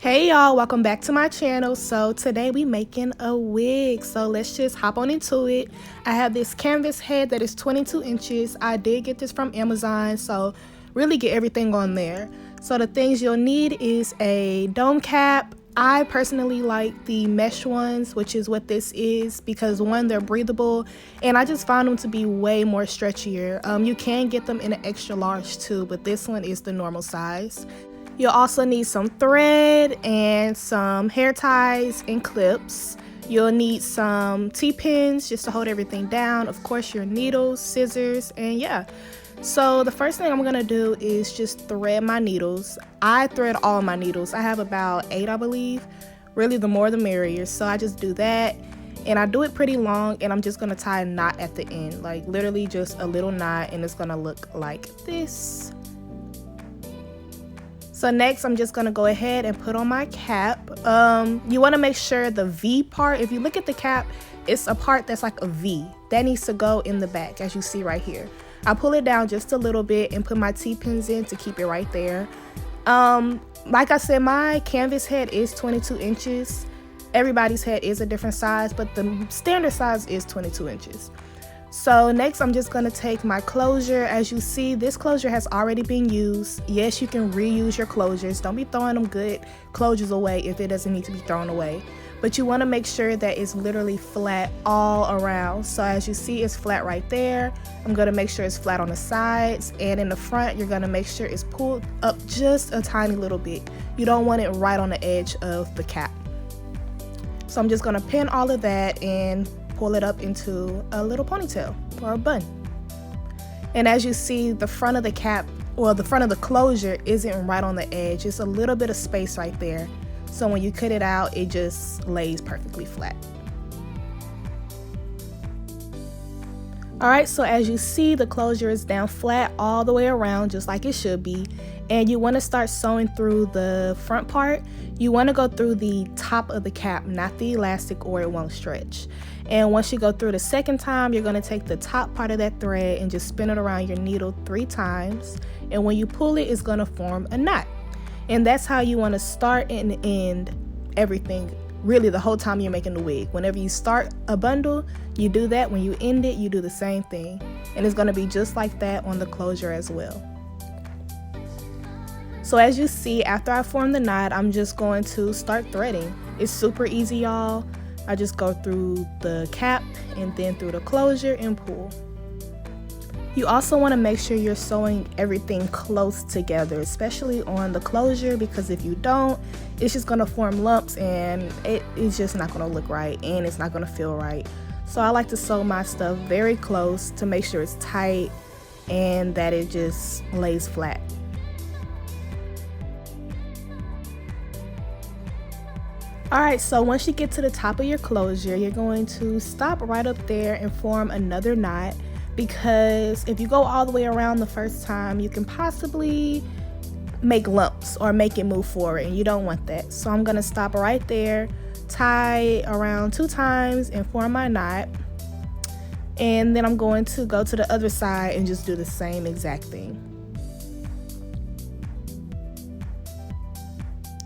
Hey y'all, welcome back to my channel. So today we making a wig, so let's just hop on into it. I have this canvas head that is 22 inches. I did get this from Amazon, so really get everything on there. So the things you'll need is a dome cap. I personally like the mesh ones, which is what this is, because one, they're breathable, and I just found them to be way more stretchier. You can get them in an extra large too, but this one is the normal size. You'll also need some thread and some hair ties and clips. You'll need some T-pins just to hold everything down. Of course, your needles, scissors, and yeah. So the first thing I'm gonna do is just thread my needles. I thread all my needles. I have about 8, I believe. Really, the more the merrier. So I just do that, and I do it pretty long, and I'm just gonna tie a knot at the end, like literally just a little knot, and it's gonna look like this. So next, I'm just gonna go ahead and put on my cap. You wanna make sure the V part, if you look at the cap, it's a part that's like a V. That needs to go in the back, as you see right here. I pull it down just a little bit and put my T-pins in to keep it right there. Like I said, my canvas head is 22 inches. Everybody's head is a different size, but the standard size is 22 inches. So next, I'm just going to take my closure. As you see, this closure has already been used. Yes, you can reuse your closures. Don't be throwing them good closures away if it doesn't need to be thrown away. But you want to make sure that it's literally flat all around. So as you see, it's flat right there. I'm going to make sure it's flat on the sides. And in the front, you're going to make sure it's pulled up just a tiny little bit. You don't want it right on the edge of the cap. So I'm just going to pin all of that and pull it up into a little ponytail or a bun. And as you see, the front of the cap, or the front of the closure, isn't right on the edge. It's a little bit of space right there. So when you cut it out, it just lays perfectly flat. Alright, so as you see, the closure is down flat all the way around, just like it should be. And you want to start sewing through the front part. You want to go through the top of the cap, not the elastic, or it won't stretch. And once you go through the second time, you're going to take the top part of that thread and just spin it around your needle 3 times. And when you pull it, it's going to form a knot. And that's how you want to start and end everything, really the whole time you're making the wig. Whenever you start a bundle, you do that. When you end it, you do the same thing. And it's going to be just like that on the closure as well. So as you see, after I form the knot, I'm just going to start threading. It's super easy, y'all. I just go through the cap and then through the closure and pull. You also want to make sure you're sewing everything close together, especially on the closure, because if you don't, it's just going to form lumps and it's just not going to look right and it's not going to feel right. So I like to sew my stuff very close to make sure it's tight and that it just lays flat. Alright, so once you get to the top of your closure, you're going to stop right up there and form another knot, because if you go all the way around the first time, you can possibly make lumps or make it move forward, and you don't want that. So I'm going to stop right there, tie around 2 times and form my knot, and then I'm going to go to the other side and just do the same exact thing.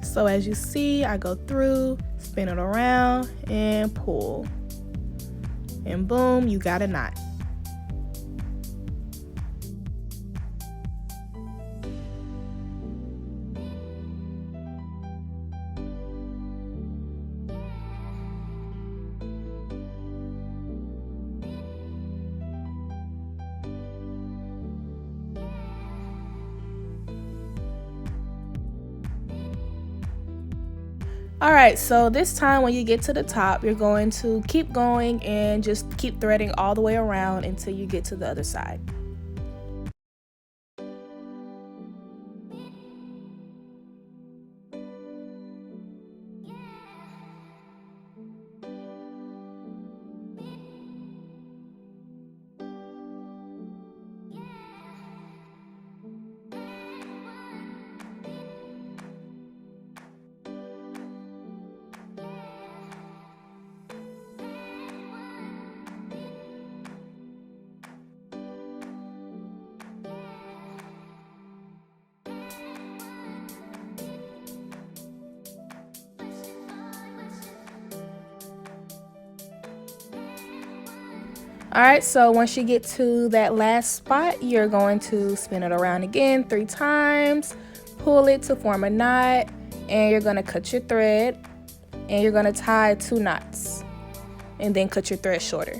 So as you see, I go through, spin it around, and pull. And boom, you got a knot. Alright, so this time when you get to the top, you're going to keep going and just keep threading all the way around until you get to the other side. Alright, so once you get to that last spot, you're going to spin it around again 3 times, pull it to form a knot, and you're going to cut your thread, and you're going to tie 2 knots, and then cut your thread shorter.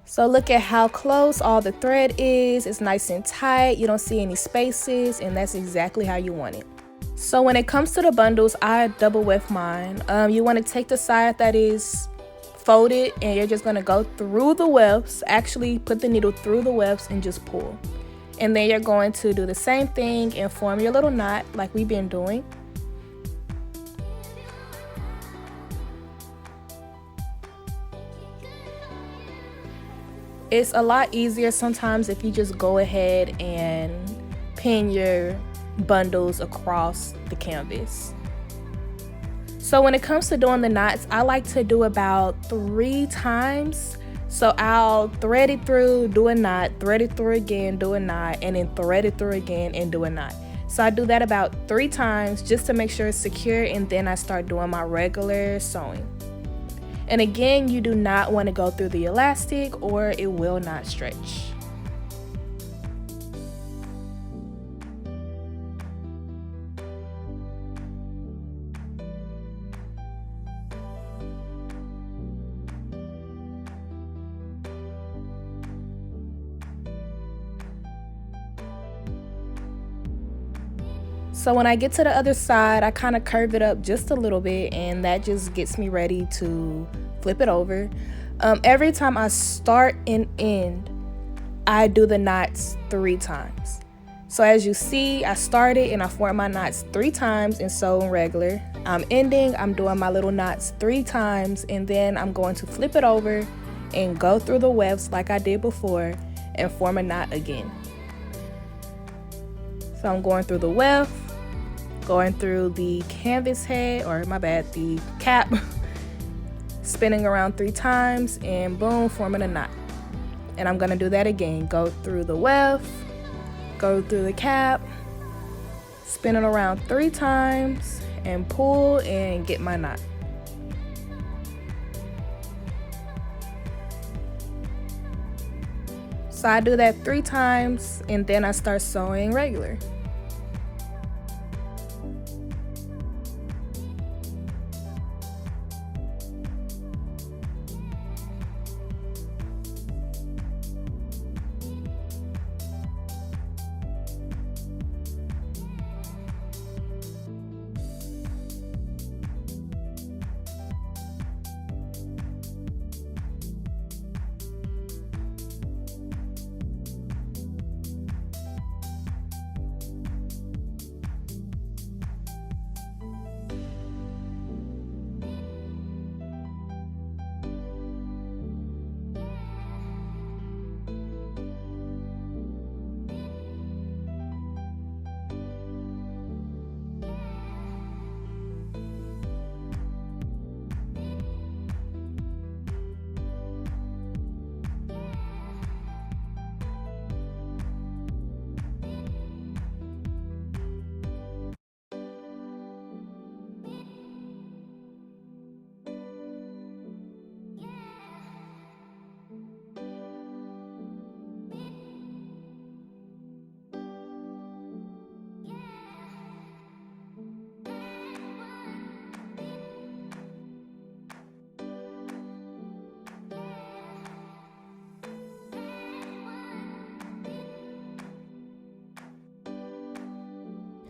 So look at how close all the thread is. It's nice and tight. You don't see any spaces, and that's exactly how you want it. So when it comes to the bundles, I double weft mine. You want to take the side that is folded, and you're just going to go through the wefts. Actually put the needle through the wefts and just pull. And then you're going to do the same thing and form your little knot like we've been doing. It's a lot easier sometimes if you just go ahead and pin your bundles across the canvas. So when it comes to doing the knots, I like to do about 3 times. So I'll thread it through, do a knot, thread it through again, do a knot, and then thread it through again and do a knot. So I do that about 3 times just to make sure it's secure, and then I start doing my regular sewing. And again, you do not want to go through the elastic or it will not stretch. So when I get to the other side, I kind of curve it up just a little bit, and that just gets me ready to flip it over. Every time I start and end, I do the knots 3 times. So as you see, I started and I form my knots 3 times and sew in regular. I'm ending, I'm doing my little knots 3 times, and then I'm going to flip it over and go through the wefts like I did before and form a knot again. So I'm going through the weft, going through the canvas head, or my bad, the cap, spinning around 3 times, and boom, forming a knot. And I'm gonna do that again. Go through the weft, go through the cap, spin it around 3 times, and pull and get my knot. So I do that 3 times, and then I start sewing regular.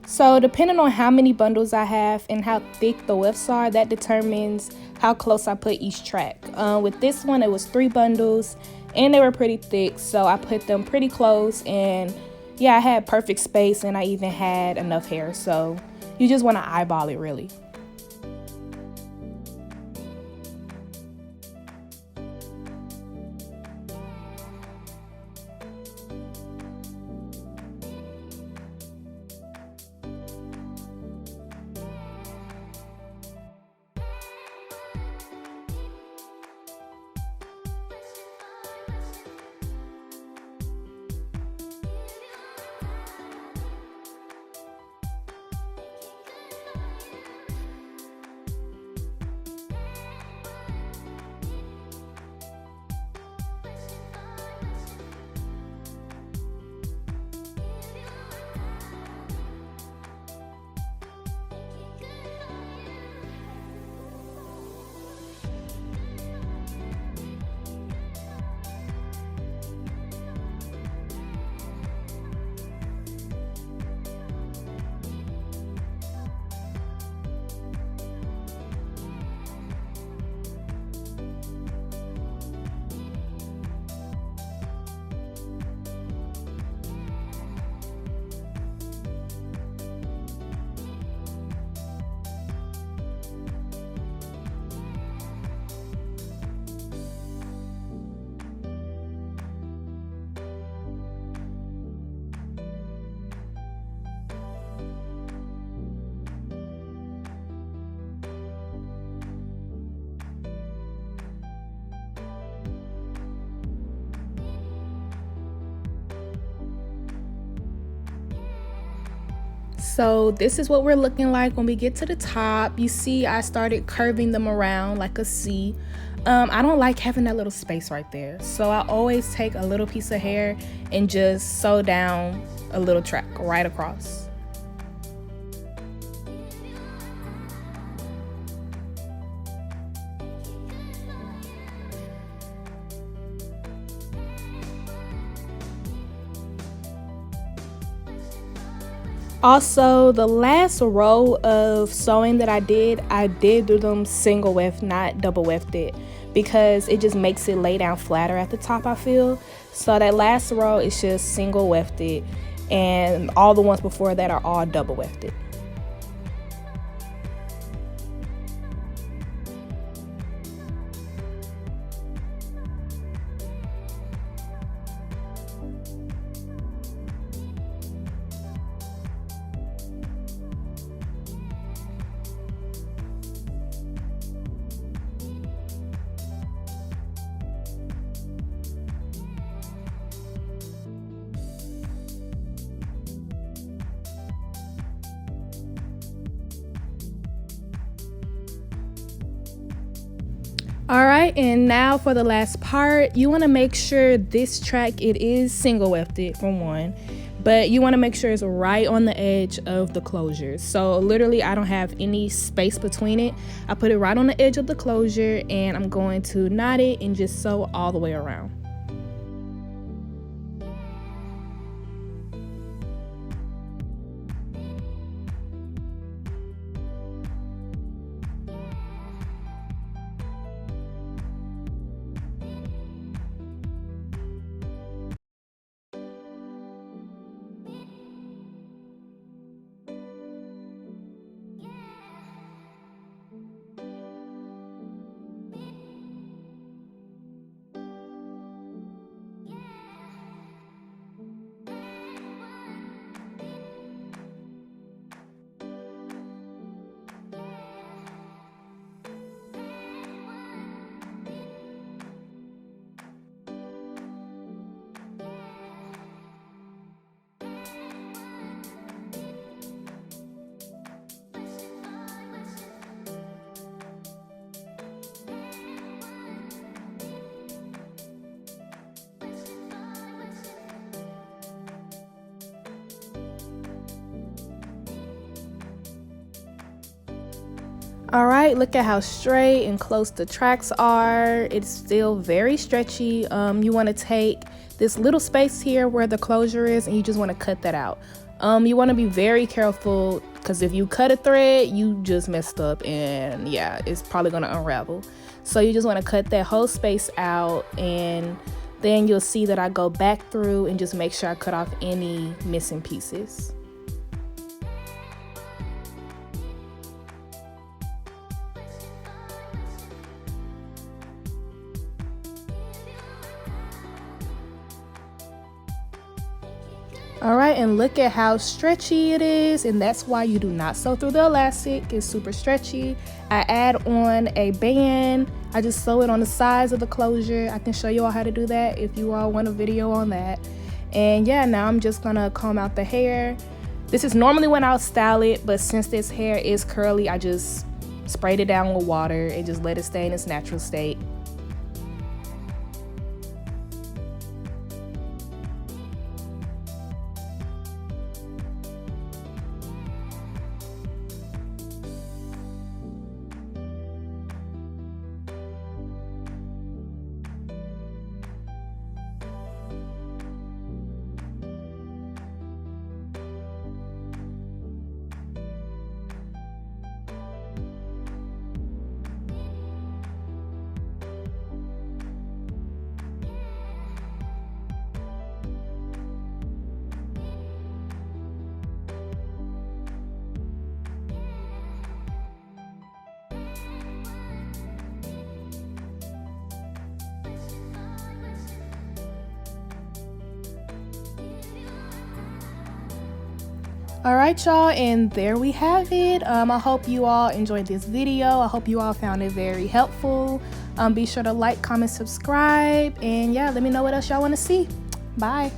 So depending on how many bundles I have and how thick the wefts are, that determines how close I put each track. With this one, it was 3 bundles and they were pretty thick, so I put them pretty close, and yeah, I had perfect space and I even had enough hair, so you just want to eyeball it really. So this is what we're looking like when we get to the top. You see I started curving them around like a C. I don't like having that little space right there, so I always take a little piece of hair and just sew down a little track right across. Also, the last row of sewing that I did do them single weft, not double wefted, because it just makes it lay down flatter at the top, I feel. So that last row is just single wefted, and all the ones before that are all double wefted. Alright, and now for the last part, you want to make sure this track, it is single wefted for one, but you want to make sure it's right on the edge of the closure. So literally I don't have any space between it. I put it right on the edge of the closure, and I'm going to knot it and just sew all the way around. All right, look at how straight and close the tracks are. It's still very stretchy. You want to take this little space here where the closure is, and you just want to cut that out. You want to be very careful, because if you cut a thread, you just messed up, and yeah, it's probably going to unravel. So you just want to cut that whole space out, and then you'll see that I go back through and just make sure I cut off any missing pieces. All right, and look at how stretchy it is, and that's why you do not sew through the elastic. It's super stretchy. I add on a band. I just sew it on the sides of the closure. I can show you all how to do that if you all want a video on that. And yeah, now I'm just gonna comb out the hair. This is normally when I'll style it, but since this hair is curly, I just sprayed it down with water and just let it stay in its natural state. All right, y'all, and there we have it. I hope you all enjoyed this video. I hope you all found it very helpful. Be sure to like, comment, subscribe, and yeah, let me know what else y'all want to see. Bye.